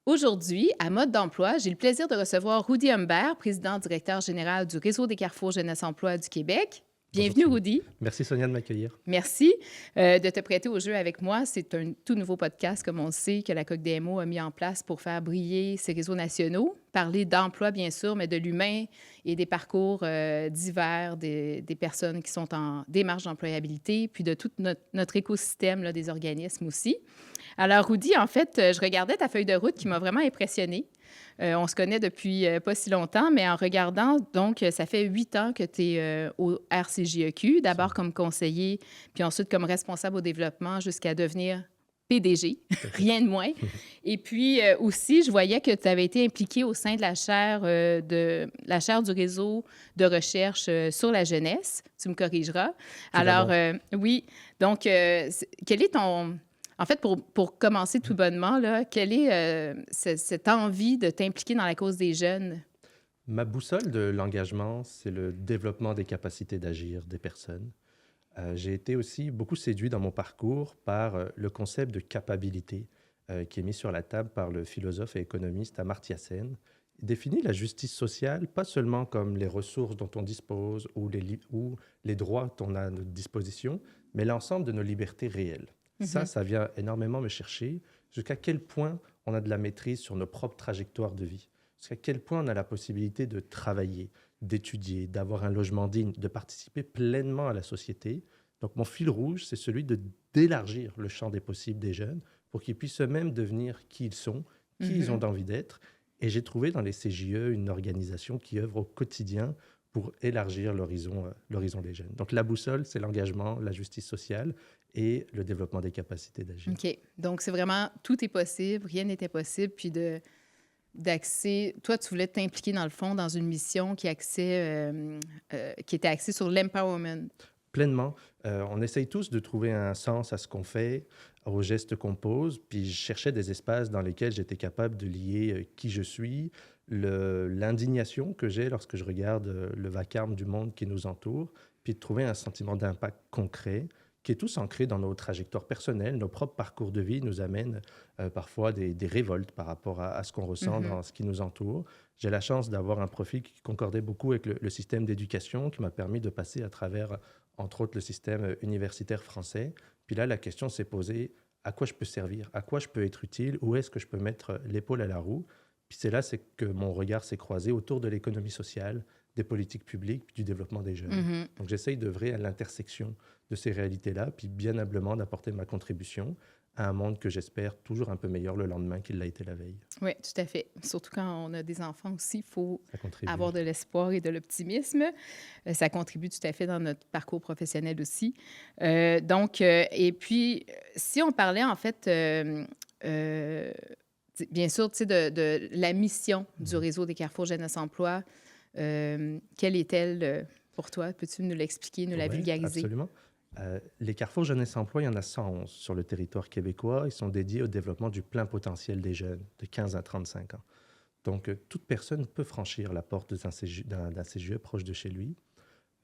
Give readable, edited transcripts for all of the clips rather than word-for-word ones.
Aujourd'hui, à Mode d'emploi, j'ai le plaisir de recevoir Rudy Humbert, président-directeur général du Réseau des Carrefours Jeunesse Emploi du Québec. Bonjour Bienvenue, Sonia. Rudy. Merci Sonia de m'accueillir. Merci de te prêter au jeu avec moi. C'est un tout nouveau podcast, comme on le sait, que la Coque DMO a mis en place pour faire briller ses réseaux nationaux, parler d'emploi, bien sûr, mais de l'humain et des parcours divers des personnes qui sont en démarche d'employabilité, puis de tout notre écosystème là, des organismes aussi. Alors, Rudy, en fait, je regardais ta feuille de route qui m'a vraiment impressionnée. On se connaît depuis pas si longtemps, mais en regardant, donc, ça fait 8 ans que tu es au RCJEQ, d'abord Absolument. comme conseiller, puis ensuite comme responsable au développement jusqu'à devenir PDG, Tout à fait. rien de moins. Et puis aussi, je voyais que tu avais été impliqué au sein de la chaire du réseau de recherche sur la jeunesse. Tu me corrigeras. Tu vas Alors, bon. oui, donc, quel est ton... En fait, pour commencer tout bonnement, là, quelle est cette envie de t'impliquer dans la cause des jeunes? Ma boussole de l'engagement, c'est le développement des capacités d'agir des personnes. J'ai été aussi beaucoup séduit dans mon parcours par le concept de capacité qui est mis sur la table par le philosophe et économiste Amartya Sen. Il définit la justice sociale pas seulement comme les ressources dont on dispose ou les droits dont on a à notre disposition, mais l'ensemble de nos libertés réelles. Ça, Mhm. ça vient énormément me chercher jusqu'à quel point on a de la maîtrise sur nos propres trajectoires de vie, jusqu'à quel point on a la possibilité de travailler, d'étudier, d'avoir un logement digne, de participer pleinement à la société. Donc mon fil rouge, c'est celui d'élargir le champ des possibles des jeunes pour qu'ils puissent eux-mêmes devenir qui ils sont, qui ils ont Mhm. envie d'être. Et j'ai trouvé dans les CJE une organisation qui œuvre au quotidien pour élargir l'horizon des jeunes. Donc la boussole, c'est l'engagement, la justice sociale et le développement des capacités d'agir. OK. Donc, c'est vraiment tout est possible, rien n'est impossible, puis d'accès. Toi, tu voulais t'impliquer, dans le fond, dans une mission qui était axée sur l'empowerment. Pleinement. On essaye tous de trouver un sens à ce qu'on fait, aux gestes qu'on pose, puis je cherchais des espaces dans lesquels j'étais capable de lier qui je suis, l'indignation que j'ai lorsque je regarde le vacarme du monde qui nous entoure, puis de trouver un sentiment d'impact concret qui est tous ancré dans nos trajectoires personnelles. Nos propres parcours de vie nous amènent parfois des révoltes par rapport à ce qu'on ressent Mhm. dans ce qui nous entoure. J'ai la chance d'avoir un profil qui concordait beaucoup avec le système d'éducation, qui m'a permis de passer à travers entre autres le système universitaire français. Puis là, la question s'est posée, à quoi je peux servir? À quoi je peux être utile? Où est-ce que je peux mettre l'épaule à la roue? Puis c'est que mon regard s'est croisé autour de l'économie sociale, des politiques publiques, puis du développement des jeunes. Mhm. Donc j'essaye d'œuvrer à l'intersection de ces réalités-là, puis bien humblement d'apporter ma contribution à un monde que j'espère toujours un peu meilleur le lendemain qu'il l'a été la veille. Oui, tout à fait. Surtout quand on a des enfants aussi, il faut Ça contribue. avoir de l'espoir et de l'optimisme. Ça contribue tout à fait dans notre parcours professionnel aussi. Et puis, si on parlait en fait, euh, bien sûr, tu sais, de la mission du Mhm. réseau des Carrefour Jeunesse Emploi, quelle est-elle pour toi? Peux-tu nous l'expliquer, nous la Oui, vulgariser? absolument. Les carrefours jeunesse emploi, il y en a 111 sur le territoire québécois. Ils sont dédiés au développement du plein potentiel des jeunes de 15 à 35 ans. Donc, toute personne peut franchir la porte d'un CGE proche de chez lui.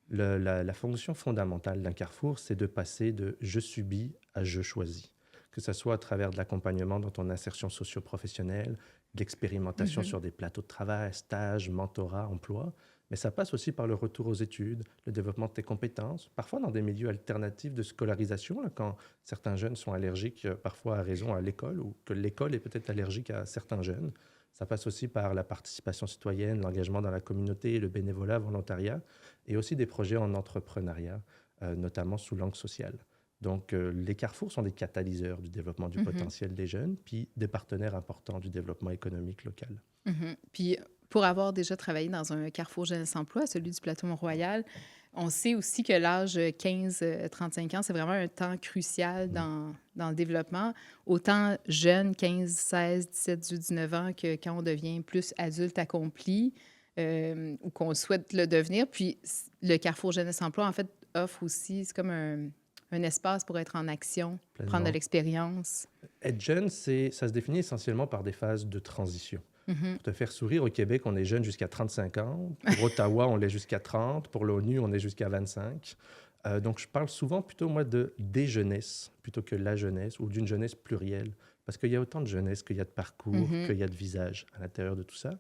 La fonction fondamentale d'un carrefour, c'est de passer de je subis à je choisis. Que ce soit à travers de l'accompagnement dans ton insertion socio-professionnelle, de l'expérimentation Mhm. sur des plateaux de travail, stages, mentorat, emploi, mais ça passe aussi par le retour aux études, le développement de tes compétences, parfois dans des milieux alternatifs de scolarisation, là, quand certains jeunes sont allergiques, parfois à raison, à l'école, ou que l'école est peut-être allergique à certains jeunes. Ça passe aussi par la participation citoyenne, l'engagement dans la communauté, le bénévolat, volontariat, et aussi des projets en entrepreneuriat, notamment sous l'angle social. Donc, les carrefours sont des catalyseurs du développement du Mhm. potentiel des jeunes, puis des partenaires importants du développement économique local. Mhm. Puis, pour avoir déjà travaillé dans un Carrefour Jeunesse Emploi, celui du plateau Mont-Royal, on sait aussi que l'âge 15-35 ans, c'est vraiment un temps crucial Mm. dans le développement. Autant jeune, 15, 16, 17, 18, 19 ans, que quand on devient plus adulte accompli ou qu'on souhaite le devenir. Puis, le Carrefour Jeunesse Emploi, en fait, offre aussi, c'est comme un espace pour être en action, prendre de Pleinement. l'expérience. Être jeune, ça se définit essentiellement par des phases de transition. Mhm. Pour te faire sourire, au Québec, on est jeune jusqu'à 35 ans. Pour Ottawa, on l'est jusqu'à 30. Pour l'ONU, on est jusqu'à 25. Donc, je parle souvent plutôt, moi, de des jeunesses, plutôt que la jeunesse, ou d'une jeunesse plurielle. parce qu'il y a autant de jeunesse qu'il y a de parcours, qu'il y a de visages à l'intérieur de tout ça.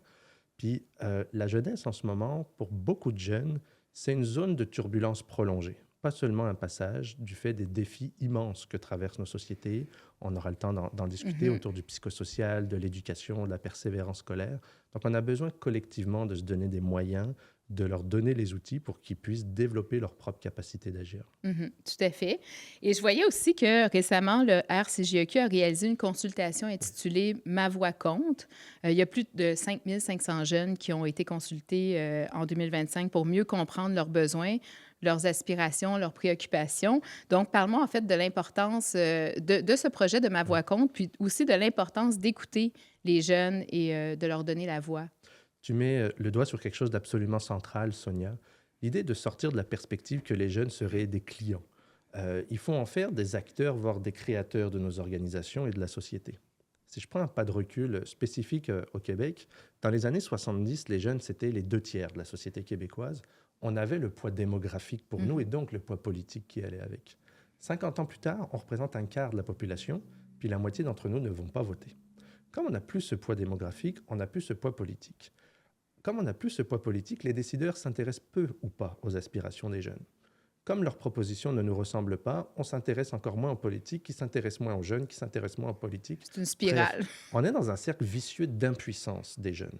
Puis la jeunesse, en ce moment, pour beaucoup de jeunes, c'est une zone de turbulence prolongée. Pas seulement un passage du fait des défis immenses que traversent nos sociétés. On aura le temps d'en discuter autour du psychosocial, de l'éducation, de la persévérance scolaire. Donc, on a besoin collectivement de se donner des moyens, de leur donner les outils pour qu'ils puissent développer leur propre capacité d'agir. Tout à fait. Et je voyais aussi que récemment, le RCJEQ a réalisé une consultation intitulée Ma voix compte. Il y a plus de 5 500 jeunes qui ont été consultés en 2025 pour mieux comprendre leurs besoins, leurs aspirations, leurs préoccupations. Donc, parle-moi en fait de l'importance de ce projet de Ma voix compte, puis aussi de l'importance d'écouter les jeunes et de leur donner la voix. Tu mets le doigt sur quelque chose d'absolument central, Sonia. L'idée de sortir de la perspective que les jeunes seraient des clients. Il faut en faire des acteurs, voire des créateurs de nos organisations et de la société. Si je prends un pas de recul spécifique au Québec, dans les années 70, les jeunes, c'était les 2 tiers de la société québécoise. On avait le poids démographique pour nous et donc le poids politique qui allait avec. 50 ans plus tard, on représente un quart de la population, puis la moitié d'entre nous ne vont pas voter. Comme on n'a plus ce poids démographique, on n'a plus ce poids politique. Comme on n'a plus ce poids politique, les décideurs s'intéressent peu ou pas aux aspirations des jeunes. Comme leurs propositions ne nous ressemblent pas, on s'intéresse encore moins aux politiques, qui s'intéressent moins aux jeunes, qui s'intéressent moins aux politiques. C'est une spirale. Bref, on est dans un cercle vicieux d'impuissance des jeunes.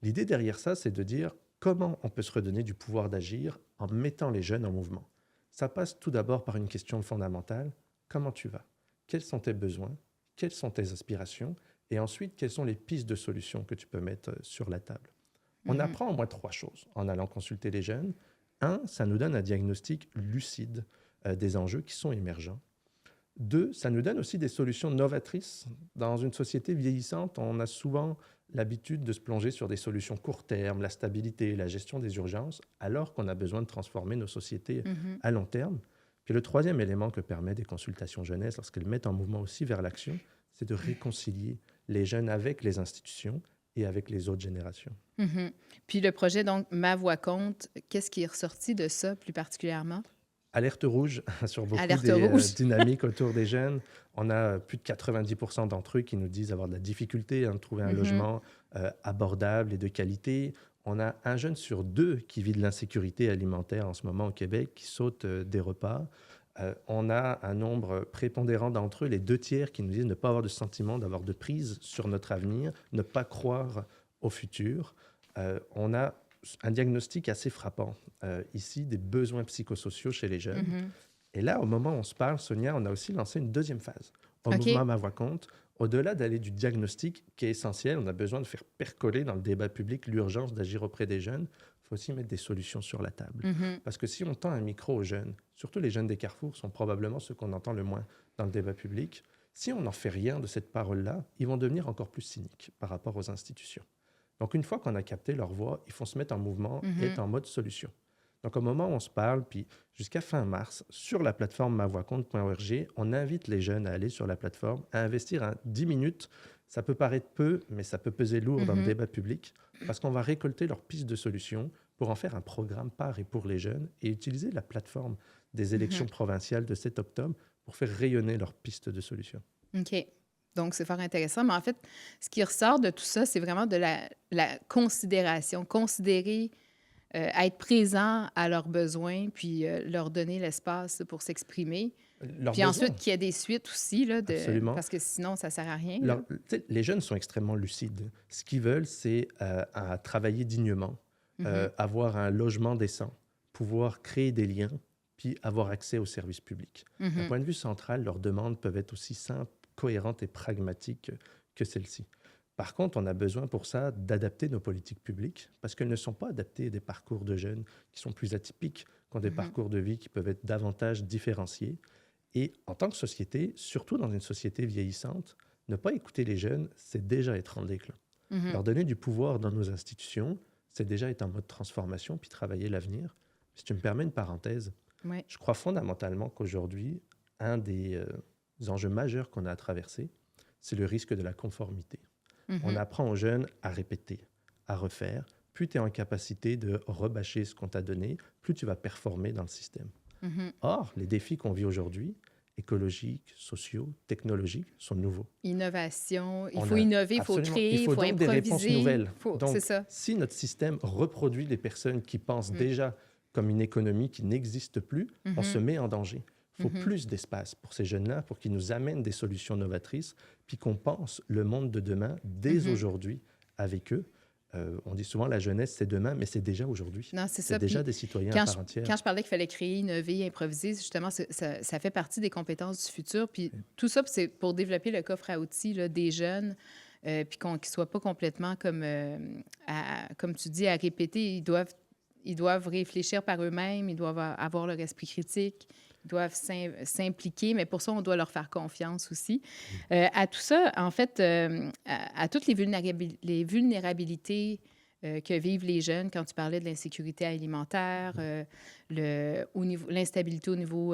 L'idée derrière ça, c'est de dire comment on peut se redonner du pouvoir d'agir en mettant les jeunes en mouvement. Ça passe tout d'abord par une question fondamentale. Comment tu vas? Quels sont tes besoins? Quelles sont tes aspirations? Et ensuite, quelles sont les pistes de solutions que tu peux mettre sur la table? On apprend au moins 3 choses en allant consulter les jeunes. 1, ça nous donne un diagnostic lucide des enjeux qui sont émergents. 2, ça nous donne aussi des solutions novatrices. Dans une société vieillissante, on a souvent l'habitude de se plonger sur des solutions court terme, la stabilité, la gestion des urgences, alors qu'on a besoin de transformer nos sociétés à long terme. Puis le 3e élément que permettent des consultations jeunesse, lorsqu'elles mettent en mouvement aussi vers l'action, c'est de réconcilier les jeunes avec les institutions et avec les autres générations. Puis le projet, donc, Ma voix compte, qu'est-ce qui est ressorti de ça plus particulièrement? Alerte rouge sur beaucoup Alerte des rouge. dynamiques autour des jeunes. On a plus de 90% d'entre eux qui nous disent avoir de la difficulté à trouver un logement abordable et de qualité. On a 1 jeune sur 2 qui vit de l'insécurité alimentaire en ce moment au Québec, qui saute des repas. On a un nombre prépondérant d'entre eux, les 2 tiers, qui nous disent ne pas avoir de sentiment d'avoir de prise sur notre avenir, ne pas croire au futur. On a un diagnostic assez frappant ici des besoins psychosociaux chez les jeunes. Et là, au moment où on se parle, Sonia, on a aussi lancé une 2e phase au mouvement Ma voix compte. Au-delà d'aller du diagnostic qui est essentiel, on a besoin de faire percoler dans le débat public l'urgence d'agir auprès des jeunes. Il faut aussi mettre des solutions sur la table. Parce que si on tend un micro aux jeunes, surtout les jeunes des carrefours sont probablement ceux qu'on entend le moins dans le débat public, si on n'en fait rien de cette parole-là, ils vont devenir encore plus cyniques par rapport aux institutions. Donc, une fois qu'on a capté leur voix, il faut se mettre en mouvement et être en mode solution. Donc, au moment où on se parle, puis jusqu'à fin mars, sur la plateforme mavoixcompte.org, on invite les jeunes à aller sur la plateforme, à investir 10 minutes. Ça peut paraître peu, mais ça peut peser lourd dans le débat public, parce qu'on va récolter leurs pistes de solutions pour en faire un programme par et pour les jeunes et utiliser la plateforme des élections provinciales de 7 octobre pour faire rayonner leurs pistes de solutions. OK. Donc, c'est fort intéressant. Mais en fait, ce qui ressort de tout ça, c'est vraiment de la considération. Considérer, être présent à leurs besoins, puis leur donner l'espace pour s'exprimer. Leurs Puis besoins, ensuite, qu'il y ait des suites aussi, là, absolument. parce que sinon, ça ne sert à rien. Là. Les jeunes sont extrêmement lucides. Ce qu'ils veulent, c'est à travailler dignement, avoir un logement décent, pouvoir créer des liens, puis avoir accès aux services publics. D'un point de vue central, leurs demandes peuvent être aussi simples, cohérentes et pragmatiques que celles-ci. Par contre, on a besoin pour ça d'adapter nos politiques publiques parce qu'elles ne sont pas adaptées à des parcours de jeunes qui sont plus atypiques, qui ont des parcours de vie qui peuvent être davantage différenciés. Et en tant que société, surtout dans une société vieillissante, ne pas écouter les jeunes, c'est déjà être en déclin. Leur donner du pouvoir dans nos institutions, c'est déjà être en mode transformation puis travailler l'avenir. Si tu me permets une parenthèse, je crois fondamentalement qu'aujourd'hui, un des enjeux majeurs qu'on a à traverser, c'est le risque de la conformité. On apprend aux jeunes à répéter, à refaire. Plus tu es en capacité de rebâcher ce qu'on t'a donné, plus tu vas performer dans le système. Or, les défis qu'on vit aujourd'hui, écologiques, sociaux, technologiques sont nouveaux. Innovation, il On faut a innover, il faut absolument, créer, il il faut faut donc des réponses improviser. nouvelles. C'est Donc, ça. si notre système reproduit des personnes qui pensent Mm. déjà comme une économie qui n'existe plus, on se Mhm. met en danger. Il faut Mhm. plus d'espace pour ces jeunes-là, pour qu'ils nous amènent des solutions novatrices, puis qu'on pense le monde de demain dès Mhm. aujourd'hui avec eux. On dit souvent la jeunesse, c'est demain, mais c'est déjà aujourd'hui. Non, c'est C'est ça. déjà Puis des citoyens à quand part entière. je parlais qu'il fallait créer, innover, improviser, justement, ça fait partie des compétences du futur. Puis tout ça, c'est pour développer le coffre à outils là, des jeunes, puis qu'ils ne soient pas complètement comme, comme tu dis, à répéter. Ils doivent réfléchir par eux-mêmes, ils doivent avoir leur esprit critique, ils doivent s'impliquer, mais pour ça, on doit leur faire confiance aussi. À tout ça, en fait, à toutes les vulnérabilités que vivent les jeunes, quand tu parlais de l'insécurité alimentaire, l'instabilité au niveau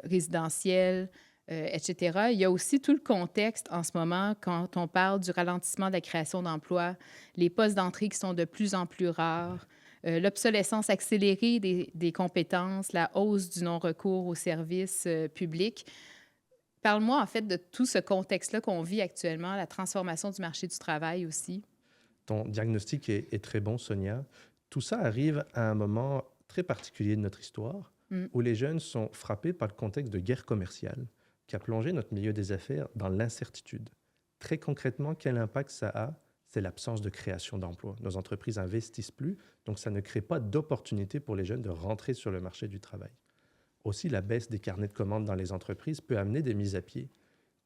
résidentiel, etc. Il y a aussi tout le contexte en ce moment quand on parle du ralentissement de la création d'emplois, les postes d'entrée qui sont de plus en plus rares, l'obsolescence accélérée des compétences, la hausse du non-recours aux services publics. Parle-moi en fait de tout ce contexte-là qu'on vit actuellement, la transformation du marché du travail aussi. Ton diagnostic est très bon, Sonia. Tout ça arrive à un moment très particulier de notre histoire Mm. où les jeunes sont frappés par le contexte de guerre commerciale qui a plongé notre milieu des affaires dans l'incertitude. Très concrètement, quel impact ça a? C'est l'absence de création d'emplois. Nos entreprises investissent plus, donc ça ne crée pas d'opportunité pour les jeunes de rentrer sur le marché du travail. Aussi, la baisse des carnets de commandes dans les entreprises peut amener des mises à pied.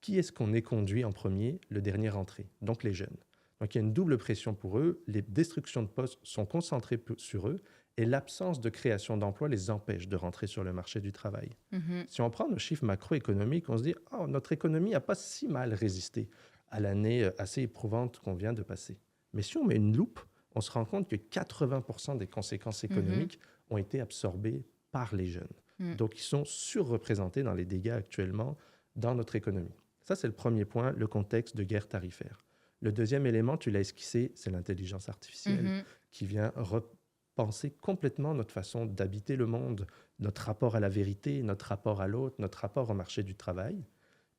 Qui est-ce qu'on éconduit en premier? Le dernier rentré, donc les jeunes. Donc il y a une double pression pour eux, les destructions de postes sont concentrées sur eux et l'absence de création d'emplois les empêche de rentrer sur le marché du travail. Mhm. Si on prend nos chiffres macroéconomiques, on se dit « Oh, notre économie n'a pas si mal résisté à l'année assez éprouvante qu'on vient de passer. » Mais si on met une loupe, on se rend compte que 80% des conséquences économiques ont été absorbées par les jeunes. Mm. Donc, ils sont surreprésentés dans les dégâts actuellement dans notre économie. Ça, c'est le premier point, le contexte de guerre tarifaire. Le deuxième élément, tu l'as esquissé, c'est l'intelligence artificielle qui vient repenser complètement notre façon d'habiter le monde, notre rapport à la vérité, notre rapport à l'autre, notre rapport au marché du travail.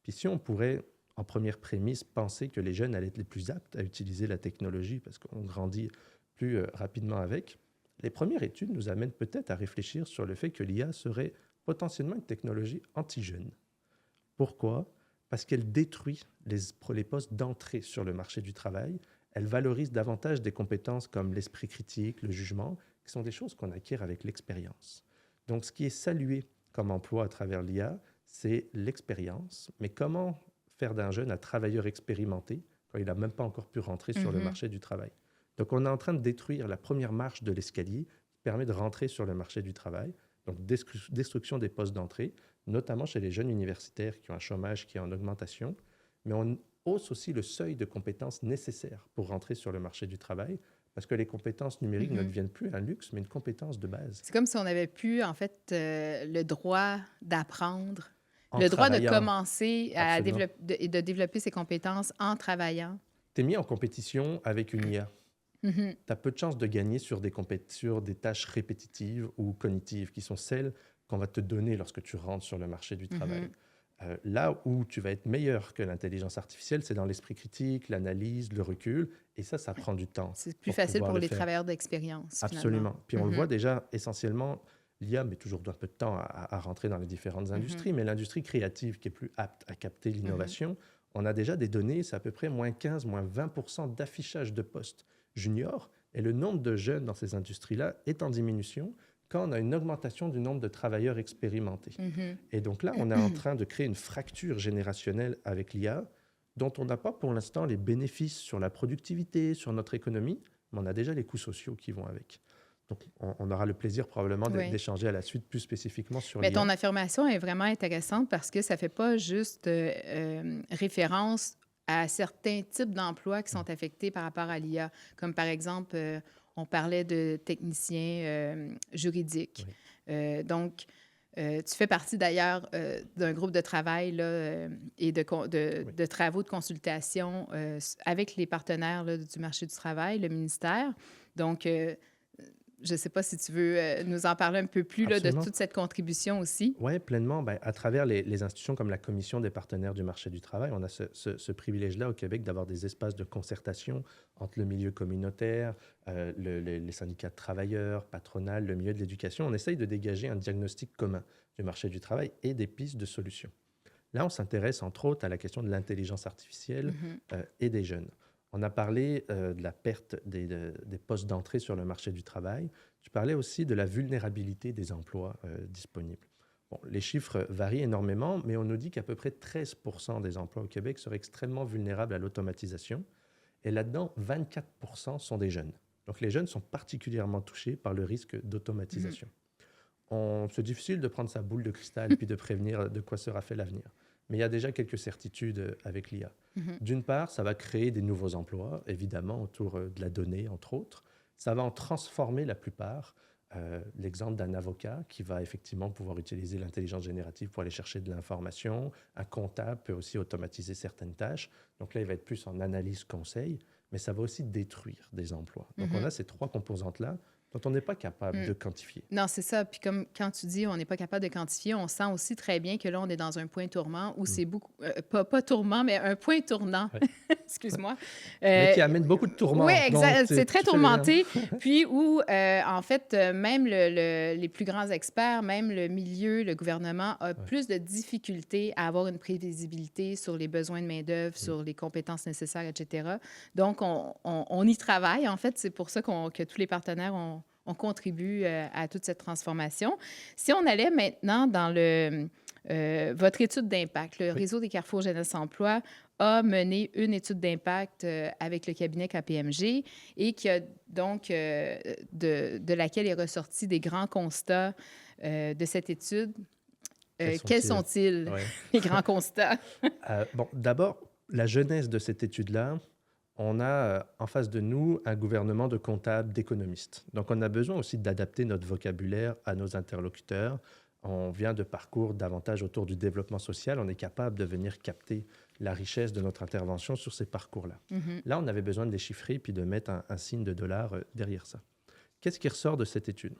Puis si on pourrait, en première prémisse, penser que les jeunes allaient être les plus aptes à utiliser la technologie parce qu'on grandit plus rapidement avec, les premières études nous amènent peut-être à réfléchir sur le fait que l'IA serait potentiellement une technologie anti-jeune. Pourquoi? Parce qu'elle détruit les postes d'entrée sur le marché du travail. Elle valorise davantage des compétences comme l'esprit critique, le jugement, qui sont des choses qu'on acquiert avec l'expérience. Donc, ce qui est salué comme emploi à travers l'IA, c'est l'expérience. Mais comment faire d'un jeune un travailleur expérimenté quand il n'a même pas encore pu rentrer sur le marché du travail? Donc, on est en train de détruire la première marche de l'escalier qui permet de rentrer sur le marché du travail. Donc, destruction des postes d'entrée, notamment chez les jeunes universitaires qui ont un chômage qui est en augmentation. Mais on hausse aussi le seuil de compétences nécessaires pour rentrer sur le marché du travail parce que les compétences numériques ne deviennent plus un luxe, mais une compétence de base. C'est comme si on avait pu, en fait, le droit d'apprendre, En le droit de travaillant, commencer à absolument. de développer ses compétences en travaillant. Tu es mis en compétition avec une IA. Mhm. Tu as peu de chances de gagner sur sur des tâches répétitives ou cognitives, qui sont celles qu'on va te donner lorsque tu rentres sur le marché du travail. Là où tu vas être meilleur que l'intelligence artificielle, c'est dans l'esprit critique, l'analyse, le recul, et ça prend du temps. C'est plus facile pouvoir pour le les faire. travailleurs d'expérience, Absolument. finalement. Puis on le voit déjà essentiellement, l'IA met toujours un peu de temps à rentrer dans les différentes industries, mais l'industrie créative qui est plus apte à capter l'innovation, on a déjà des données, c'est à peu près moins 15, moins 20% d'affichage de postes juniors, et le nombre de jeunes dans ces industries-là est en diminution quand on a une augmentation du nombre de travailleurs expérimentés. Et donc là, on est en train de créer une fracture générationnelle avec l'IA dont on n'a pas pour l'instant les bénéfices sur la productivité, sur notre économie, mais on a déjà les coûts sociaux qui vont avec. Donc, on aura le plaisir probablement d'échanger à la suite plus spécifiquement sur l'IA. Mais ton affirmation est vraiment intéressante parce que ça ne fait pas juste référence à certains types d'emplois qui sont affectés par rapport à l'IA, comme par exemple, on parlait de techniciens juridiques. Donc, tu fais partie d'ailleurs d'un groupe de travail là, et de travaux de consultation avec les partenaires là, du marché du travail, le ministère. Donc, Je ne sais pas si tu veux nous en parler un peu plus là, de Absolument. toute cette contribution aussi. Oui, pleinement. Ben, à travers les institutions comme la Commission des partenaires du marché du travail, on a ce privilège-là au Québec d'avoir des espaces de concertation entre le milieu communautaire, les syndicats de travailleurs, patronal, le milieu de l'éducation. On essaye de dégager un diagnostic commun du marché du travail et des pistes de solutions. Là, on s'intéresse entre autres à la question de l'intelligence artificielle Mhm. et des jeunes. On a parlé de la perte des postes d'entrée sur le marché du travail. Tu parlais aussi de la vulnérabilité des emplois disponibles. Bon, les chiffres varient énormément, mais on nous dit qu'à peu près 13% des emplois au Québec seraient extrêmement vulnérables à l'automatisation. Et là-dedans, 24% sont des jeunes. Donc les jeunes sont particulièrement touchés par le risque Mhm. d'automatisation. C'est difficile de prendre sa boule de cristal puis de prévenir de quoi sera fait l'avenir. Mais il y a déjà quelques certitudes avec l'IA. Mhm. D'une part, ça va créer des nouveaux emplois, évidemment, autour de la donnée, entre autres. Ça va en transformer la plupart. L'exemple d'un avocat qui va effectivement pouvoir utiliser l'intelligence générative pour aller chercher de l'information. Un comptable peut aussi automatiser certaines tâches. Donc là, il va être plus en analyse conseil, mais ça va aussi détruire des emplois. Donc on Mhm. a ces trois composantes-là dont on n'est pas capable de quantifier. Non, c'est ça. Puis comme quand tu dis on n'est pas capable de quantifier, on sent aussi très bien que là, on est dans un point tournant où Mm. c'est beaucoup, pas tourment, mais un point tournant. Ouais. Excuse-moi. Mais Euh, qui amène beaucoup de oui, tourments. Donc, exact. C'est très tu fais le lien. tourmenté. Puis où, en fait, même les plus grands experts, même le milieu, le gouvernement, a Ouais. plus de difficultés à avoir une prévisibilité sur les besoins de main-d'œuvre, Mm. sur les compétences nécessaires, etc. Donc, on y travaille. En fait, c'est pour ça que tous les partenaires on contribue à toute cette transformation. Si on allait maintenant dans votre étude d'impact, le Oui. réseau des Carrefour Jeunesse Emploi a mené une étude d'impact avec le cabinet KPMG et qui a donc de laquelle est ressorti des grands constats de cette étude. Quels Quels sont-ils? sont-ils, Ouais. les grands constats? Bon, d'abord, la jeunesse de cette étude-là, on a en face de nous un gouvernement de comptables, d'économistes. Donc, on a besoin aussi d'adapter notre vocabulaire à nos interlocuteurs. On vient de parcours davantage autour du développement social. On est capable de venir capter la richesse de notre intervention sur ces parcours-là. Mhm. Là, on avait besoin de les chiffrer puis de mettre un signe de dollar derrière ça. Qu'est-ce qui ressort de cette étude?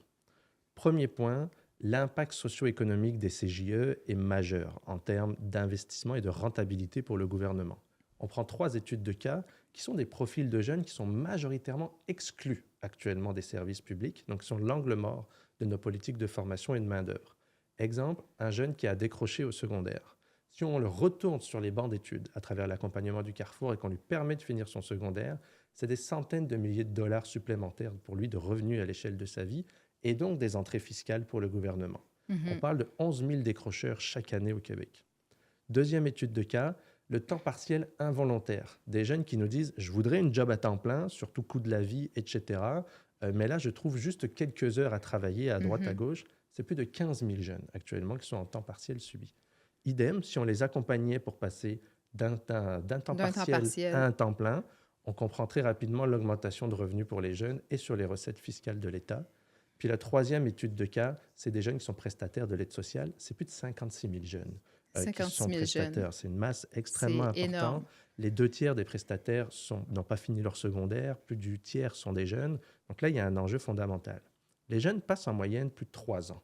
Premier point, l'impact socio-économique des CJE est majeur en termes d'investissement et de rentabilité pour le gouvernement. On prend 3 études de cas qui sont des profils de jeunes qui sont majoritairement exclus actuellement des services publics, donc sont l'angle mort de nos politiques de formation et de main-d'œuvre. Exemple, un jeune qui a décroché au secondaire. Si on le retourne sur les bancs d'études à travers l'accompagnement du Carrefour et qu'on lui permet de finir son secondaire, c'est des centaines de milliers de dollars supplémentaires pour lui de revenus à l'échelle de sa vie et donc des entrées fiscales pour le gouvernement. On Mhm. parle de 11 000 décrocheurs chaque année au Québec. Deuxième étude de cas, le temps partiel involontaire. Des jeunes qui nous disent « je voudrais une job à temps plein, surtout coût de la vie, etc. Mais là, je trouve juste quelques heures à travailler à droite, à Mhm. gauche. » C'est plus de 15 000 jeunes actuellement qui sont en temps partiel subi. Idem, si on les accompagnait pour passer d'un temps D'un temps partiel partiel. à un temps plein, on comprend très rapidement l'augmentation de revenus pour les jeunes et sur les recettes fiscales de l'État. Puis la troisième étude de cas, c'est des jeunes qui sont prestataires de l'aide sociale. C'est plus de 56 000 jeunes qui 56 sont 000 jeunes. prestataires. C'est une masse extrêmement C'est importante. énorme. Les 2 tiers des prestataires n'ont pas fini leur secondaire, plus du tiers sont des jeunes. Donc là, il y a un enjeu fondamental. Les jeunes passent en moyenne plus de 3 ans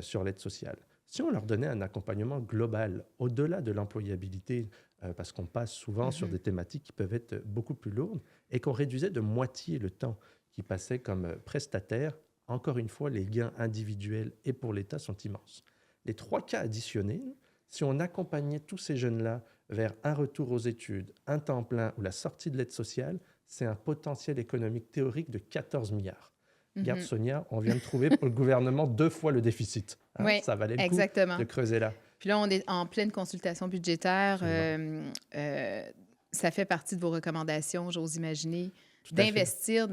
sur l'aide sociale. Si on leur donnait un accompagnement global, au-delà de l'employabilité, parce qu'on passe souvent sur Mhm. des thématiques qui peuvent être beaucoup plus lourdes, et qu'on réduisait de moitié le temps qu'ils passaient comme prestataires, encore une fois, les gains individuels et pour l'État sont immenses. Les 3 cas additionnés, si on accompagnait tous ces jeunes-là vers un retour aux études, un temps plein ou la sortie de l'aide sociale, c'est un potentiel économique théorique de 14 milliards. Regarde, Mhm. Sonia, on vient de trouver pour le gouvernement 2 fois le déficit. Hein, Oui, ça valait le coup exactement. de creuser là. Puis là, on est en pleine consultation budgétaire. Absolument. Ça fait partie de vos recommandations, j'ose imaginer, Tout à fait. d'investir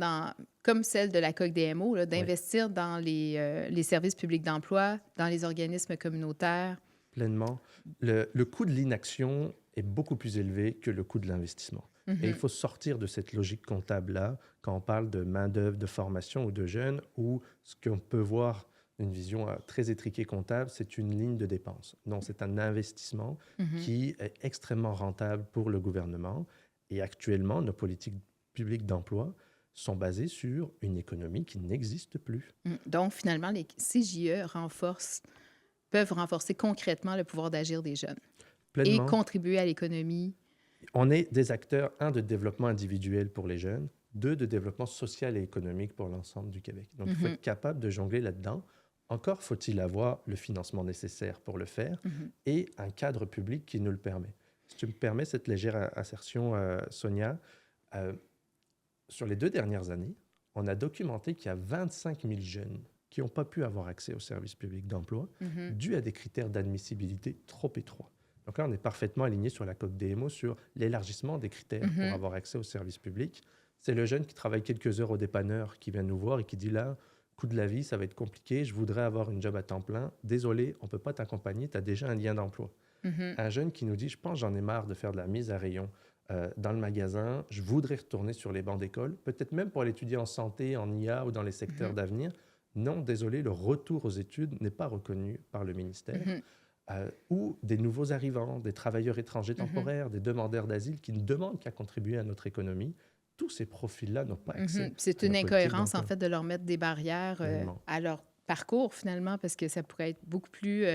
comme celle de la COG-DMO, là, Oui, d'investir dans les services publics d'emploi, dans les organismes communautaires. pleinement. Le coût de l'inaction est beaucoup plus élevé que le coût de l'investissement. Et il Mhm. faut sortir de cette logique comptable-là quand on parle de main-d'œuvre, de formation ou de jeunes, où ce qu'on peut voir d'une vision très étriquée comptable, c'est une ligne de dépense. Non, c'est un investissement Mhm. qui est extrêmement rentable pour le gouvernement. Et actuellement, nos politiques publiques d'emploi sont basés sur une économie qui n'existe plus. Donc, finalement, les CJE peuvent renforcer concrètement le pouvoir d'agir des jeunes et Pleinement, contribuer à l'économie. on est des acteurs, un, de développement individuel pour les jeunes, deux, de développement social et économique pour l'ensemble du Québec. Donc, il faut être capable de jongler là-dedans. Encore faut-il avoir le financement nécessaire pour le faire et un cadre public qui nous le permet. Si tu me permets cette légère assertion, Sonia, euh, sur les 2 dernières années, on a documenté qu'il y a 25 000 jeunes qui n'ont pas pu avoir accès au service public d'emploi dû à des critères d'admissibilité trop étroits. Donc là, on est parfaitement aligné sur la COG-DMO sur l'élargissement des critères pour avoir accès au service public. C'est le jeune qui travaille quelques heures au dépanneur qui vient nous voir et qui dit là, coût de la vie, ça va être compliqué, je voudrais avoir une job à temps plein. Désolé, on ne peut pas t'accompagner, tu as déjà un lien d'emploi. Un jeune qui nous dit, je pense j'en ai marre de faire de la mise à rayon dans le magasin, je voudrais retourner sur les bancs d'école, peut-être même pour aller étudier en santé, en IA ou dans les secteurs d'avenir. Non, désolé, le retour aux études n'est pas reconnu par le ministère. Ou des nouveaux arrivants, des travailleurs étrangers temporaires, des demandeurs d'asile qui ne demandent qu'à contribuer à notre économie. Tous ces profils-là n'ont pas accès. C'est à une nos politiques incohérence, en d'emploi. fait, de leur mettre des barrières à leur parcours, finalement, parce que ça pourrait être beaucoup plus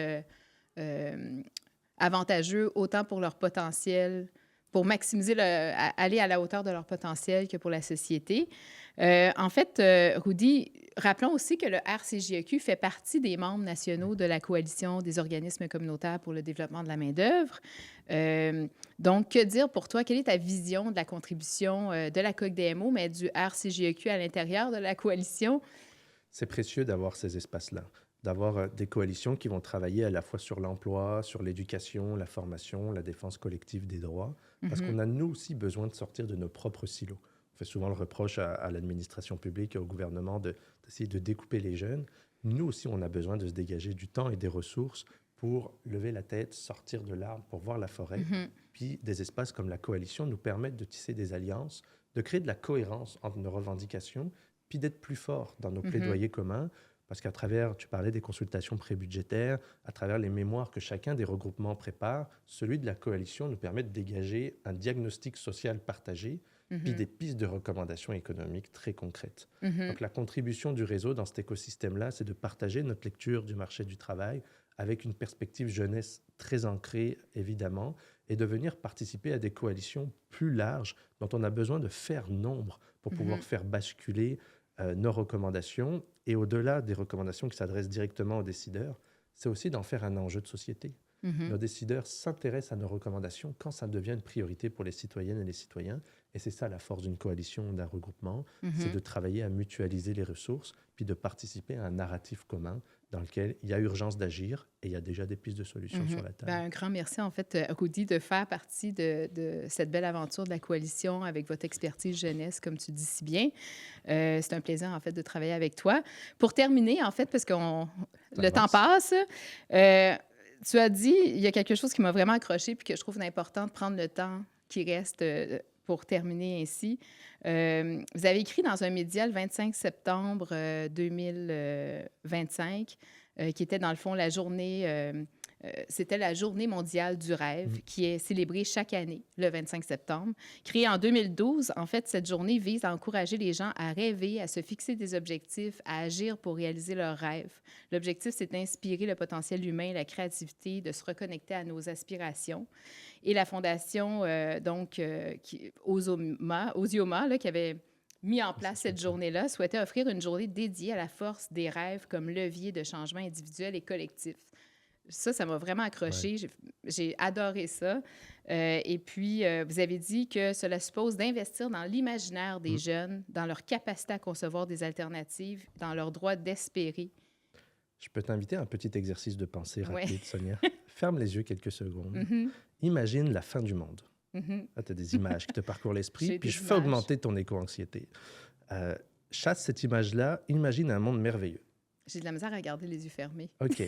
avantageux, autant pour leur potentiel, pour maximiser, aller à la hauteur de leur potentiel que pour la société. En fait, Rudy, rappelons aussi que le RCJEQ fait partie des membres nationaux de la Coalition des organismes communautaires pour le développement de la main-d'œuvre. Donc, que dire pour toi? Quelle est ta vision de la contribution de la COG-DMO, mais du RCJEQ à l'intérieur de la coalition? C'est précieux d'avoir ces espaces-là, d'avoir des coalitions qui vont travailler à la fois sur l'emploi, sur l'éducation, la formation, la défense collective des droits, parce qu'on a nous aussi besoin de sortir de nos propres silos. On fait souvent le reproche à l'administration publique et au gouvernement d'essayer de découper les jeunes. Nous aussi, on a besoin de se dégager du temps et des ressources pour lever la tête, sortir de l'arbre, pour voir la forêt. Puis des espaces comme la coalition nous permettent de tisser des alliances, de créer de la cohérence entre nos revendications, puis d'être plus forts dans nos plaidoyers communs, parce qu'à travers, tu parlais des consultations prébudgétaires, à travers les mémoires que chacun des regroupements prépare, celui de la coalition nous permet de dégager un diagnostic social partagé, puis des pistes de recommandations économiques très concrètes. Donc la contribution du réseau dans cet écosystème-là, c'est de partager notre lecture du marché du travail avec une perspective jeunesse très ancrée, évidemment, et de venir participer à des coalitions plus larges dont on a besoin de faire nombre pour pouvoir faire basculer nos recommandations. Et au-delà des recommandations qui s'adressent directement aux décideurs, c'est aussi d'en faire un enjeu de société. Nos décideurs s'intéressent à nos recommandations quand ça devient une priorité pour les citoyennes et les citoyens. Et c'est ça la force d'une coalition, d'un regroupement, c'est de travailler à mutualiser les ressources, puis de participer à un narratif commun dans lequel il y a urgence d'agir et il y a déjà des pistes de solutions sur la table. Bien, un grand merci, en fait, Rudy, de faire partie de cette belle aventure de la coalition avec votre expertise jeunesse, comme tu dis si bien. C'est un plaisir, en fait, de travailler avec toi. Pour terminer, en fait, parce que le temps passe, tu as dit, il y a quelque chose qui m'a vraiment accroché puis que je trouve important de prendre le temps qui reste pour terminer ainsi. Vous avez écrit dans un média le 25 septembre 2025, qui était dans le fond la journée, c'était la Journée mondiale du rêve, qui est célébrée chaque année, le 25 septembre. Créée en 2012, en fait, cette journée vise à encourager les gens à rêver, à se fixer des objectifs, à agir pour réaliser leurs rêves. L'objectif, c'est d'inspirer le potentiel humain, la créativité, de se reconnecter à nos aspirations. Et la fondation, Osioma, là, qui avait mis en place cette journée-là, souhaitait offrir une journée dédiée à la force des rêves comme levier de changement individuel et collectif. Ça m'a vraiment accroché. Ouais. J'ai adoré ça. Et puis, vous avez dit que cela suppose d'investir dans l'imaginaire des jeunes, dans leur capacité à concevoir des alternatives, dans leur droit d'espérer. Je peux t'inviter à un petit exercice de pensée rapide, Ouais. Sonia. Ferme les yeux quelques secondes. Imagine la fin du monde. Là, tu as des images qui te parcourent l'esprit, J'ai puis des je fais images. augmenter ton éco-anxiété. Chasse cette image-là, imagine un monde merveilleux. J'ai de la misère à garder les yeux fermés. OK.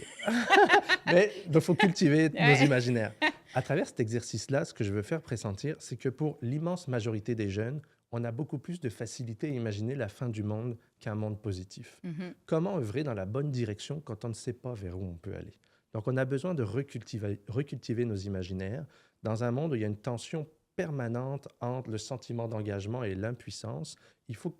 Mais il faut cultiver nos Ouais. imaginaires. À travers cet exercice-là, ce que je veux faire pressentir, c'est que pour l'immense majorité des jeunes, on a beaucoup plus de facilité à imaginer la fin du monde qu'un monde positif. Comment œuvrer dans la bonne direction quand on ne sait pas vers où on peut aller? Donc, on a besoin de recultiver nos imaginaires dans un monde où il y a une tension permanente entre le sentiment d'engagement et l'impuissance. Il faut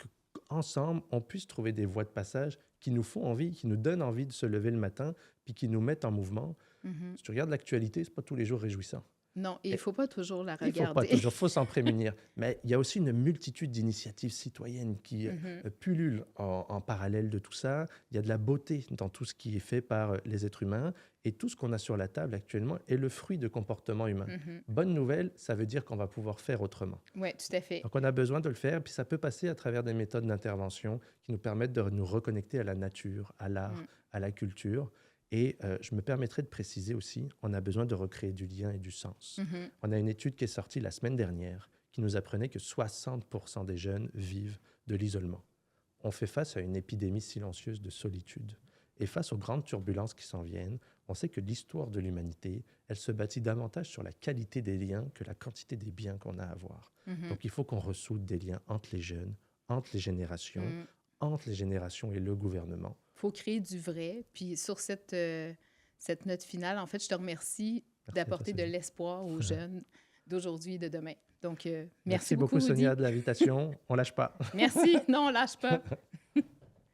ensemble, on puisse trouver des voies de passage qui nous font envie, qui nous donnent envie de se lever le matin, puis qui nous mettent en mouvement. Mhm. Si tu regardes l'actualité, c'est pas tous les jours réjouissant. Non, et il ne faut pas toujours la Il ne faut pas regarder. toujours, il faut s'en prémunir. Mais il y a aussi une multitude d'initiatives citoyennes qui Mhm. pullulent en parallèle de tout ça. Il y a de la beauté dans tout ce qui est fait par les êtres humains. Et tout ce qu'on a sur la table actuellement est le fruit de comportements humains. Mhm. Bonne nouvelle, ça veut dire qu'on va pouvoir faire autrement. Oui, tout à fait. Donc, on a besoin de le faire, puis ça peut passer à travers des méthodes d'intervention qui nous permettent de nous reconnecter à la nature, à l'art, Mm. à la culture. Et je me permettrai de préciser aussi, on a besoin de recréer du lien et du sens. Mhm. On a une étude qui est sortie la semaine dernière qui nous apprenait que 60% des jeunes vivent de l'isolement. On fait face à une épidémie silencieuse de solitude. Et face aux grandes turbulences qui s'en viennent, on sait que l'histoire de l'humanité, elle se bâtit davantage sur la qualité des liens que la quantité des biens qu'on a à avoir. Mhm. Donc il faut qu'on ressoude des liens entre les jeunes, entre les générations, Mm. entre les générations et le gouvernement. Faut créer du vrai. Puis sur cette note finale, en fait, je te remercie Merci à d'apporter toi, de Sonia. l'espoir aux jeunes d'aujourd'hui et de demain. Donc, Merci merci beaucoup, beaucoup, Rudy. Sonia, de l'invitation. On lâche pas. Merci. Non, lâche pas.